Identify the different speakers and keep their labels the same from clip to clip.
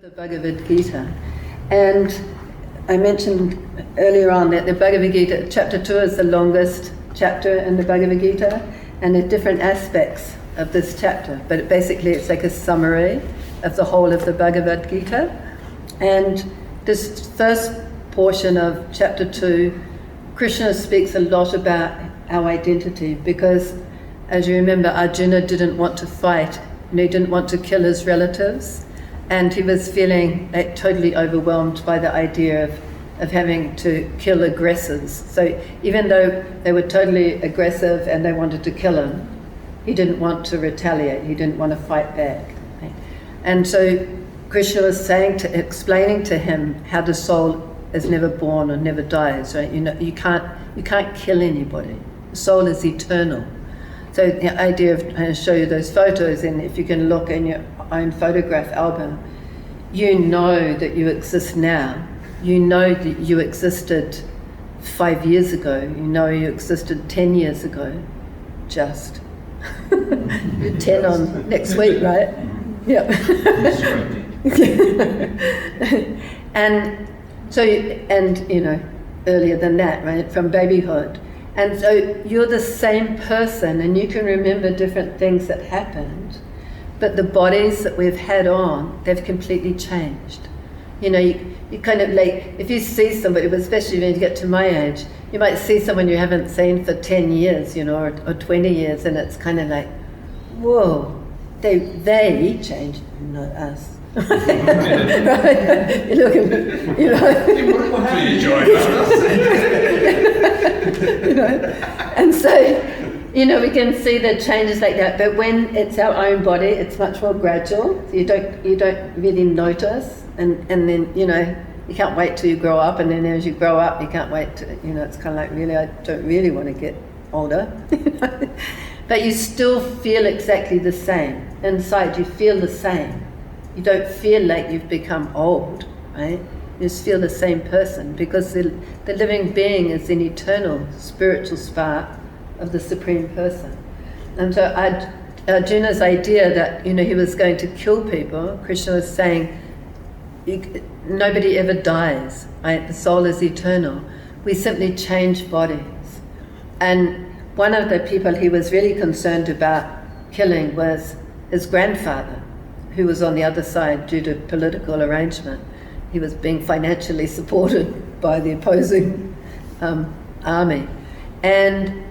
Speaker 1: the Bhagavad Gita. And I mentioned earlier on that the Bhagavad Gita, chapter 2 is the longest chapter in the Bhagavad Gita, and there are different aspects of this chapter, but basically it's like a summary of the whole of the Bhagavad Gita. And this first portion of chapter 2, Krishna speaks a lot about our identity, because as you remember, Arjuna didn't want to fight, and he didn't want to kill his relatives, and he was feeling like totally overwhelmed by the idea of having to kill aggressors. So even though they were totally aggressive and they wanted to kill him, he didn't want to retaliate, he didn't want to fight back. Right? And so Krishna was explaining to him how the soul is never born or never dies, right? You know, you can't kill anybody. The soul is eternal. So the idea of, I'll show you those photos, and if you can look in your own photograph album, you know that you exist now. You know that you existed 5 years ago. You know you existed 10 years ago. Just. You're 10 on next week, right? Yeah. And so, and you know, earlier than that, right, from babyhood. And so you're the same person, and you can remember different things that happened, but the bodies that we've had on, they've completely changed. You know, you kind of like, if you see somebody, but especially when you get to my age, you might see someone you haven't seen for 10 years, you know, or 20 years, and it's kind of like, whoa, they changed, not us. Right? You look at me, you know. You know, and so, you know, we can see the changes like that. But when it's our own body, it's much more gradual. So you don't really notice, and then, you know, you can't wait till you grow up, and then as you grow up, you can't wait to, you know, it's kind of like, really, I don't really want to get older. But you still feel exactly the same. Inside, you feel the same. You don't feel like you've become old, right? You just feel the same person, because the living being is an eternal spiritual spark of the Supreme Person. And so Arjuna's idea that, you know, he was going to kill people, Krishna was saying, nobody ever dies, right? The soul is eternal. We simply change bodies. And one of the people he was really concerned about killing was his grandfather, who was on the other side due to political arrangement. He was being financially supported by the opposing army. And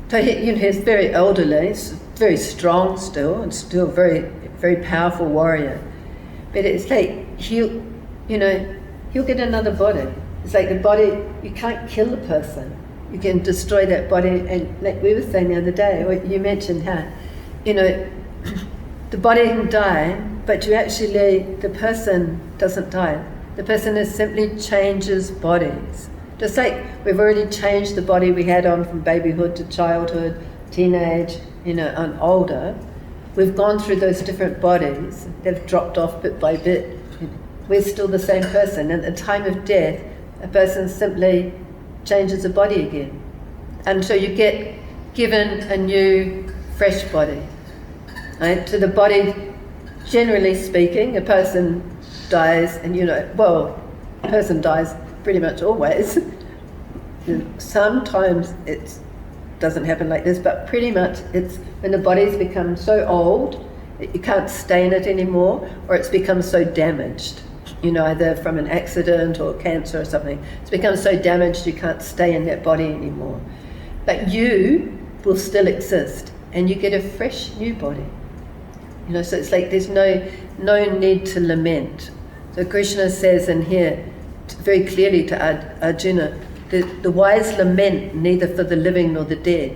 Speaker 1: so he's very elderly, very strong still, and still very, very powerful warrior. But it's like he'll get another body. It's like the body, you can't kill the person. You can destroy that body, and like we were saying the other day, or you mentioned how, you know, the body can die, but the person doesn't die. The person is simply changes bodies. Just like we've already changed the body we had on from babyhood to childhood, teenage, you know, and older. We've gone through those different bodies. They've dropped off bit by bit. We're still the same person. And at the time of death, a person simply changes the body again. And so you get given a new, fresh body. Right? So the body, generally speaking, a person dies, and you know, well, a person dies pretty much always. Sometimes it doesn't happen like this, but pretty much it's when the body's become so old that you can't stay in it anymore, or it's become so damaged, you know, either from an accident or cancer or something. It's become so damaged you can't stay in that body anymore. But you will still exist, and you get a fresh new body. You know, so it's like there's no need to lament. So Krishna says in here very clearly to Arjuna, the wise lament neither for the living nor the dead,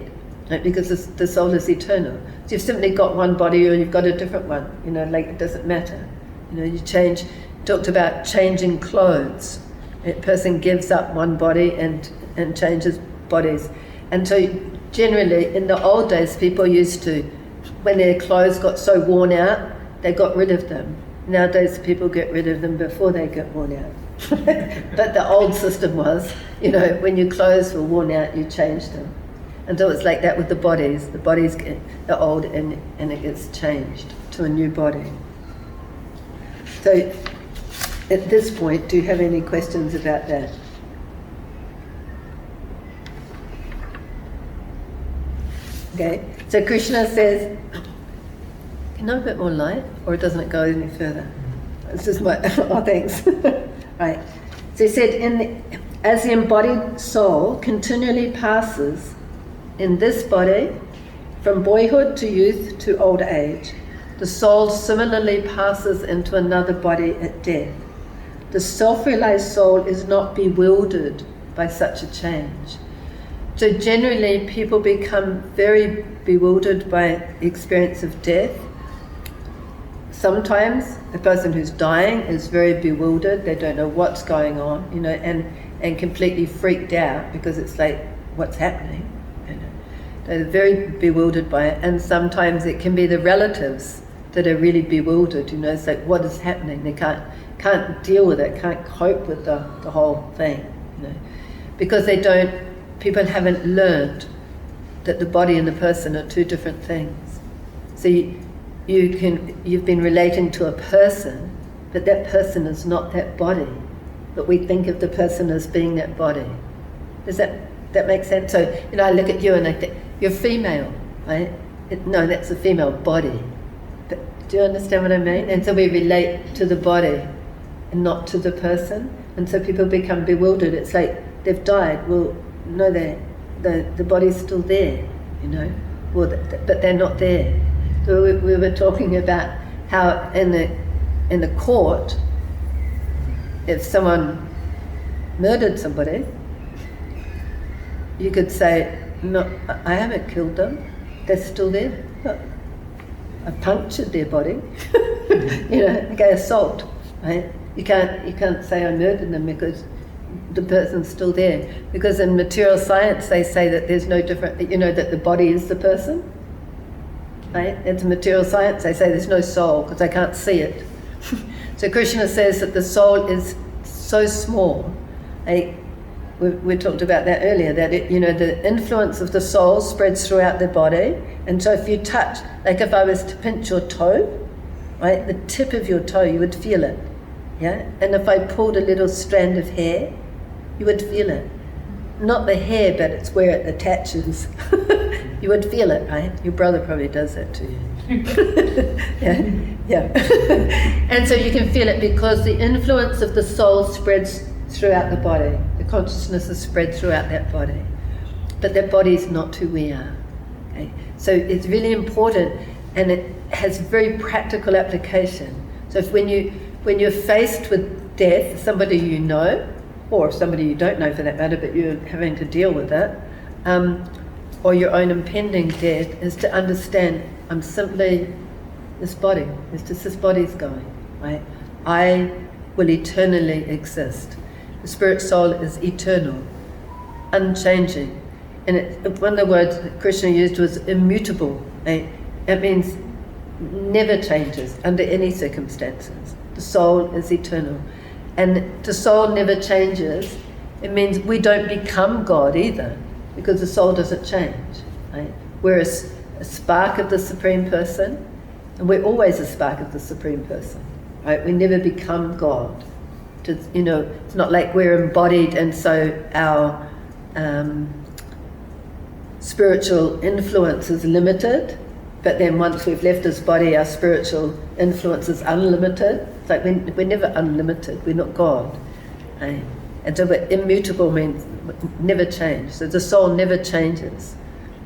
Speaker 1: right? Because the soul is eternal. So you've simply got one body, or you've got a different one. You know, like it doesn't matter. You know, you change. Talked about changing clothes. A person gives up one body and changes bodies. And so generally, in the old days, people used to, when their clothes got so worn out, they got rid of them. Nowadays, people get rid of them before they get worn out. But the old system was, you know, when your clothes were worn out, you changed them. And so it's like that with the bodies. The bodies get old, and it gets changed to a new body. So at this point, do you have any questions about that? Okay, so Krishna says, can I have a bit more light, or doesn't it go any further? It's just my, oh thanks. Right, so he said, as the embodied soul continually passes in this body, from boyhood to youth to old age, the soul similarly passes into another body at death. The self-realized soul is not bewildered by such a change. So generally people become very bewildered by the experience of death. Sometimes the person who's dying is very bewildered, they don't know what's going on, and completely freaked out because it's like, what's happening? They're very bewildered by it, and sometimes it can be the relatives that are really bewildered, it's like, what is happening? They can't deal with it, can't cope with the whole thing, because people haven't learned that the body and the person are two different things. So you've been relating to a person, but that person is not that body, but we think of the person as being that body. Does that make sense? So, I look at you and I think, you're female, right? No, that's a female body. But do you understand what I mean? And so we relate to the body and not to the person. And so people become bewildered. It's like they've died. Well, no, the body's still there, Well, but they're not there. So we were talking about how in the court, if someone murdered somebody, you could say, no, I haven't killed them. They're still there. But I punctured their body. Okay, assault. Right? You can't say I murdered them because the person's still there. Because in material science they say that there's no different. That the body is the person. Right? It's material science. They say there's no soul because I can't see it. So Krishna says that the soul is so small. We talked about that earlier, that the influence of the soul spreads throughout the body, and so if you touch, like if I was to pinch your toe, right, the tip of your toe, you would feel it, yeah? And if I pulled a little strand of hair, you would feel it. Not the hair, but it's where it attaches. You would feel it, right? Your brother probably does that to you. Yeah. And so you can feel it because the influence of the soul spreads throughout the body. The consciousness is spread throughout that body. But that body is not who we are. Okay? So it's really important, and it has very practical application. So if when you're faced with death, somebody you know, or somebody you don't know for that matter, but you're having to deal with it, or your own impending death, is to understand, I'm simply this body. It's just this body's going, right? I will eternally exist. The spirit soul is eternal, unchanging. And one of the words that Krishna used was immutable. Right? It means never changes under any circumstances. The soul is eternal. And the soul never changes. It means we don't become God either, because the soul doesn't change. Right? We're a spark of the Supreme Person, and we're always a spark of the Supreme Person. Right? We never become God. It's not like we're embodied, and so our spiritual influence is limited, but then once we've left this body, our spiritual influence is unlimited. It's like we're never unlimited, we're not God. Right? And so we're immutable means never change. So the soul never changes.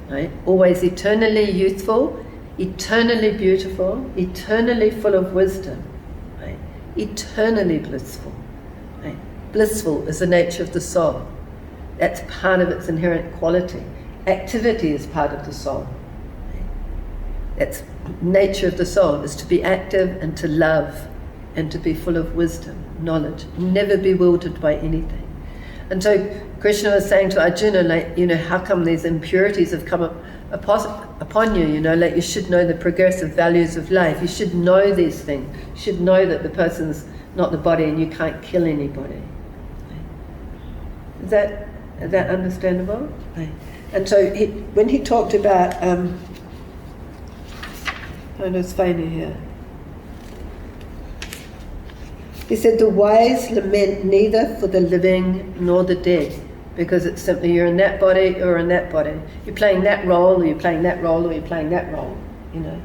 Speaker 1: Right? Always eternally youthful, eternally beautiful, eternally full of wisdom, right? Eternally blissful. Right? Blissful is the nature of the soul. That's part of its inherent quality. Activity is part of the soul. Right? That's nature of the soul, is to be active and to love and to be full of wisdom, knowledge, never bewildered by anything. And so Krishna was saying to Arjuna, how come these impurities have come upon you? You should know the progressive values of life. You should know these things. You should know that the person's not the body and you can't kill anybody. Is that understandable? And so when he talked about, there's Faina here. He said, the wise lament neither for the living nor the dead, because it's simply you're in that body or in that body. You're playing that role, or you're playing that role, or you're playing that role. You know,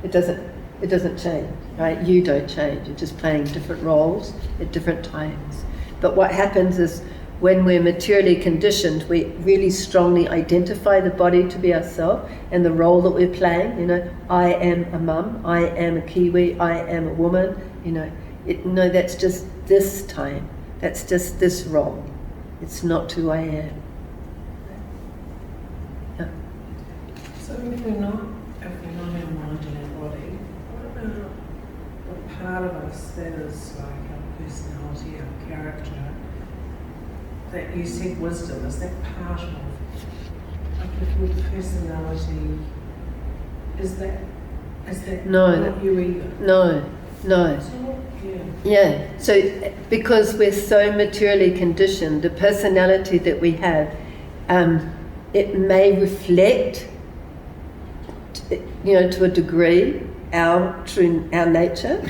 Speaker 1: it doesn't change, right? You don't change. You're just playing different roles at different times. But what happens is when we're materially conditioned, we really strongly identify the body to be ourselves and the role that we're playing. You know, I am a mum, I am a Kiwi, I am a woman. You know, no, that's just this time. That's just this role. It's not who I am. Yeah.
Speaker 2: So if we're not our mind and our body, what about the part of us that is like our personality, our character, that you said wisdom, is that part of, like if your personality, is that not you either?
Speaker 1: No.
Speaker 2: So,
Speaker 1: Yeah, so because we're so materially conditioned, the personality that we have, it may reflect, you know, to a degree, our nature,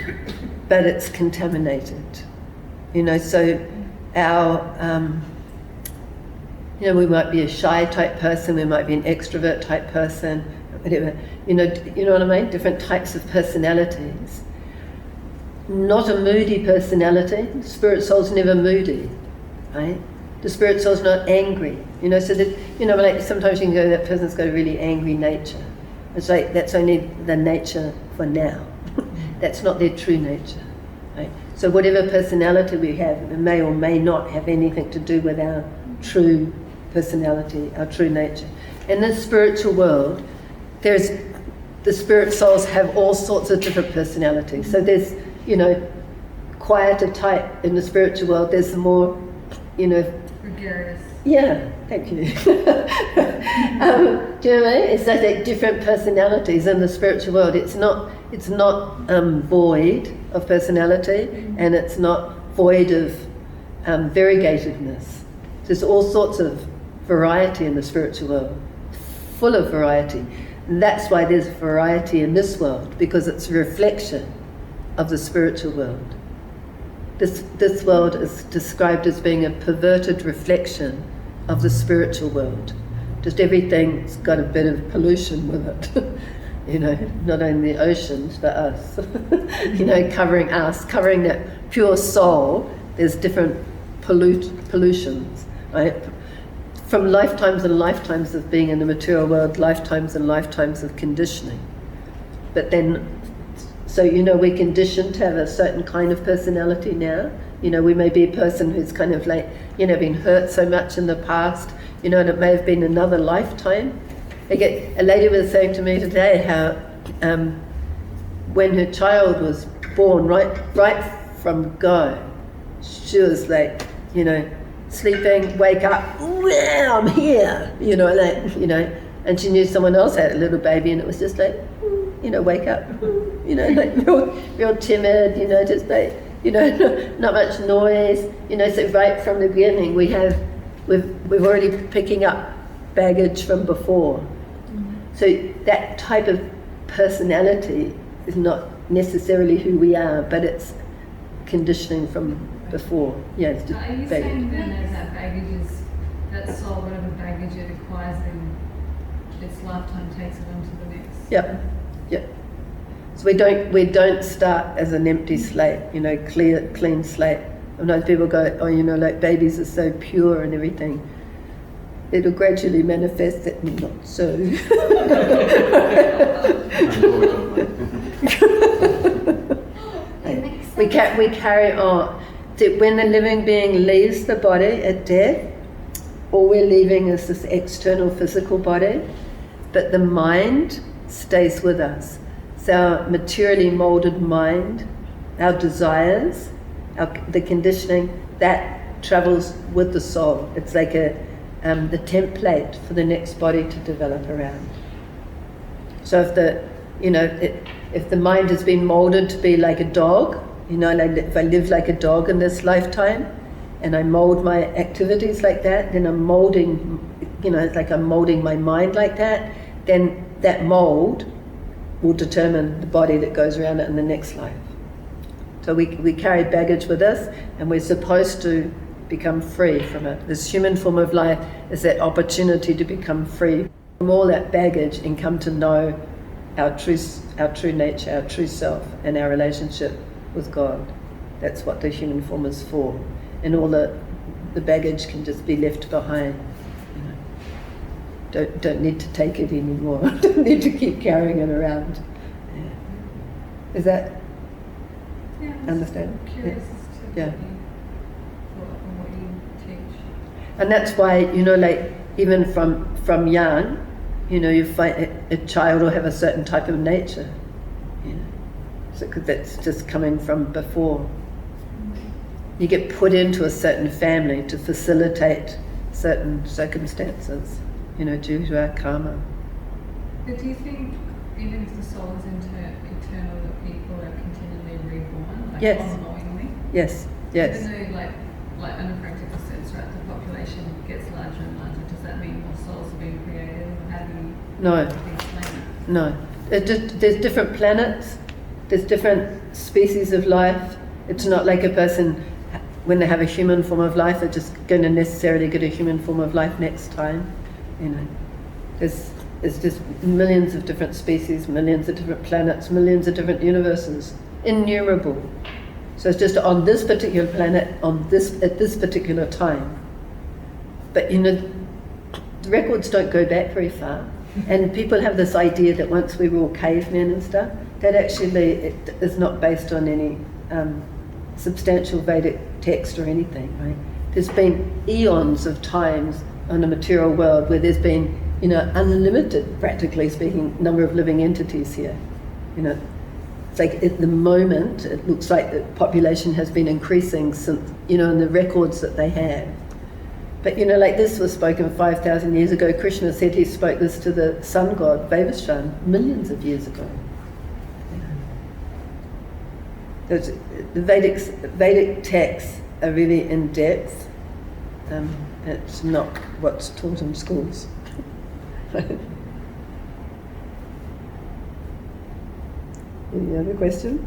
Speaker 1: but it's contaminated. You know, so our, you know, we might be a shy type person, we might be an extrovert type person, whatever. You know what I mean? Different types of personalities. Not a moody personality. The spirit soul's never moody, right? The spirit soul's not angry. You know, so that, you know, like sometimes you can go, that person's got a really angry nature. It's like, that's only the nature for now. That's not their true nature, right? So whatever personality we have, it may or may not have anything to do with our true personality, our true nature. In the spiritual world, the spirit souls have all sorts of different personalities. So there's, you know, quieter type in the spiritual world. There's the more, you know,
Speaker 3: gregarious.
Speaker 1: Yeah, thank you. Do you know what I mean? It's like different personalities in the spiritual world. It's not void of personality, and it's not void of variegatedness. There's all sorts of variety in the spiritual world, full of variety. And that's why there's variety in this world, because it's a reflection of the spiritual world. This world is described as being a perverted reflection of the spiritual world. Just everything's got a bit of pollution with it. You know, not only the oceans, but us. You know, covering us, covering that pure soul. There's different pollutions, right? From lifetimes and lifetimes of being in the material world, lifetimes and lifetimes of conditioning. But then, so, you know, we're conditioned to have a certain kind of personality now. You know, we may be a person who's kind of like, you know, been hurt so much in the past, you know, and it may have been another lifetime. A lady was saying to me today how when her child was born, right from go, she was like, you know, sleeping, wake up, wow, I'm here, you know, like, you know, and she knew someone else had a little baby, and it was just like, you know, wake up, you know, like real timid, you know, just like, you know, not much noise, you know. So right from the beginning, we're already picking up baggage from before. So that type of personality is not necessarily who we are, but it's conditioning from before. Yeah, it's just
Speaker 3: are you
Speaker 1: baggage.
Speaker 3: saying then that baggage is, that soul, whatever baggage it acquires in its lifetime, takes it on to the next?
Speaker 1: Yep. So we don't start as an empty slate, you know, clean slate. Sometimes people go, oh, you know, like babies are so pure and everything. It'll gradually manifest that not so. we carry on. So when the living being leaves the body at death, all we're leaving is this external physical body, but the mind stays with us. So our materially molded mind, our desires, the conditioning, that travels with the soul. It's like the template for the next body to develop around. So if the mind has been molded to be like a dog, you know, like if I live like a dog in this lifetime, and I mold my activities like that, then I'm molding, you know, it's like I'm molding my mind like that, then that mold will determine the body that goes around it in the next life. So we carry baggage with us, and we're supposed to become free from it. This human form of life is that opportunity to become free from all that baggage and come to know our true nature, our true self, and our relationship with God. That's what the human form is for. And all the baggage can just be left behind. Don't need to take it anymore. Don't need to keep carrying it around. Yeah. Is that understand?
Speaker 3: Curious as to what you teach.
Speaker 1: And that's why, like even from young, you find a child will have a certain type of nature. So 'cause that's just coming from before. You get put into a certain family to facilitate certain circumstances, due to our karma.
Speaker 3: But do you think, even if the soul is eternal, that people are continually reborn, like
Speaker 1: Yes.
Speaker 3: ongoingly?
Speaker 1: Yes, yes.
Speaker 3: Even though, like in a practical sense, right, the population gets larger and larger, does that mean more souls are being created? Or how do you
Speaker 1: No,
Speaker 3: explain it?
Speaker 1: no. There's different planets, there's different species of life. It's not like a person, when they have a human form of life, they're just going to necessarily get a human form of life next time. There's just millions of different species, millions of different planets, millions of different universes, innumerable. So it's just on this particular planet, at this particular time. But the records don't go back very far, and people have this idea that once we were all cavemen and stuff, that actually it is not based on any substantial Vedic text or anything, right? There's been eons of times on the material world where there's been, unlimited, practically speaking, number of living entities here. It's like at the moment, it looks like the population has been increasing since, in the records that they have. But, like this was spoken 5,000 years ago. Krishna said he spoke this to the sun god, Vavashan, millions of years ago. The Vedic texts are really in depth. It's not what's taught in schools. Any other questions?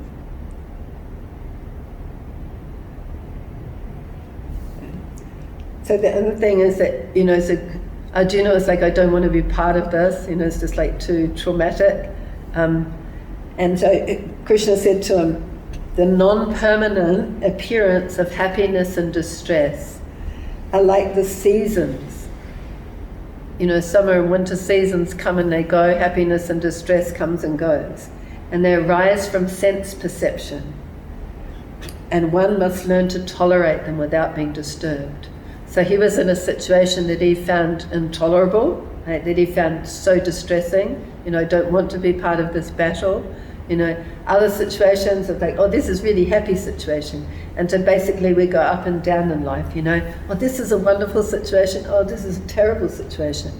Speaker 1: So the other thing is that, so Arjuna was like, I don't want to be part of this, it's just like too traumatic. And so Krishna said to him, the non-permanent appearance of happiness and distress are like the seasons. Summer and winter seasons come and they go, happiness and distress comes and goes. And they arise from sense perception. And one must learn to tolerate them without being disturbed. So he was in a situation that he found intolerable, right, that he found so distressing. I don't want to be part of this battle. Other situations of like, oh, this is really happy situation. And so basically we go up and down in life, oh, this is a wonderful situation. Oh, this is a terrible situation.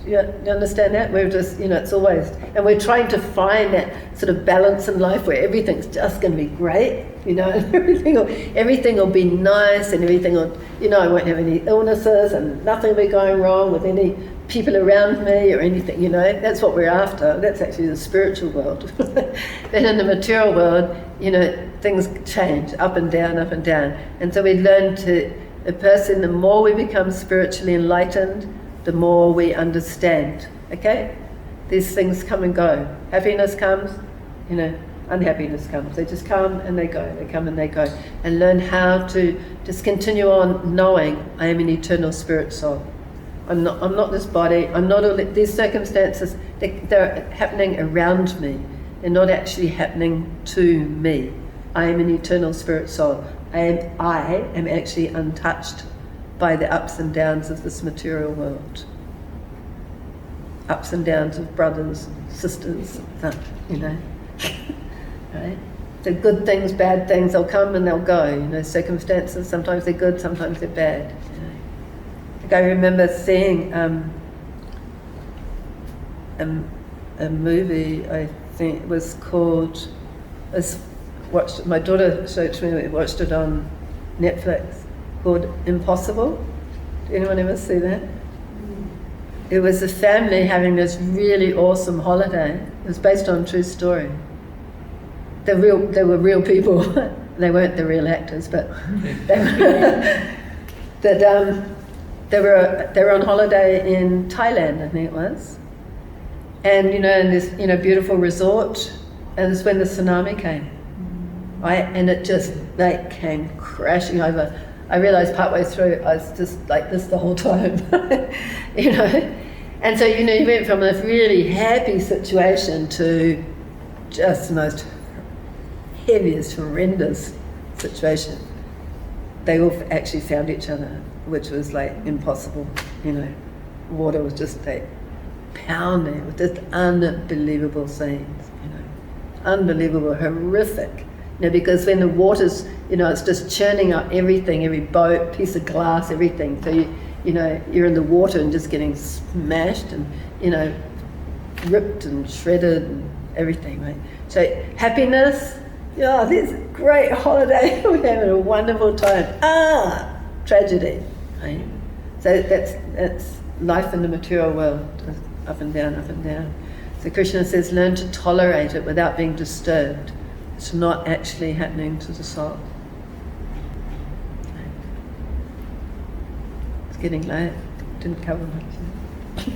Speaker 1: You understand that? We're just, it's always, and we're trying to find that sort of balance in life where everything's just going to be great, and everything will be nice, and everything will, I won't have any illnesses, and nothing will be going wrong with any people around me or anything, that's what we're after. That's actually the spiritual world. Then in the material world, things change up and down, up and down. And so we learn a person, the more we become spiritually enlightened, the more we understand, okay? These things come and go. Happiness comes, unhappiness comes. They just come and they go, they come and they go. And learn how to just continue on knowing I am an eternal spirit soul. I'm not this body, I'm not all these circumstances, they're happening around me. They're not actually happening to me. I am an eternal spirit soul. I am actually untouched by the ups and downs of this material world. Ups and downs of brothers, sisters, right? So good things, bad things, they'll come and they'll go. Circumstances, sometimes they're good, sometimes they're bad. I remember seeing a movie, I think it was called, my daughter showed it to me, we watched it on Netflix, called Impossible. Did anyone ever see that? It was a family having this really awesome holiday. It was based on a true story. They were real people. They weren't the real actors, but they were on holiday in Thailand, I think it was. And in this beautiful resort, and it's when the tsunami came, right? And it just came crashing over. I realised partway through I was just like this the whole time, And so you went from this really happy situation to just the most heaviest, horrendous situation. They all actually found each other, which was impossible. Water was just pounding with just unbelievable scenes. Unbelievable, horrific. Because when the water's, it's just churning up everything, every boat, piece of glass, everything. So you're in the water and just getting smashed and ripped and shredded and everything, right? So happiness. This great holiday, we're having a wonderful time. Tragedy. Right? So that's life in the material world, up and down, up and down. So Krishna says, learn to tolerate it without being disturbed. It's not actually happening to the soul. It's getting late. Didn't cover much.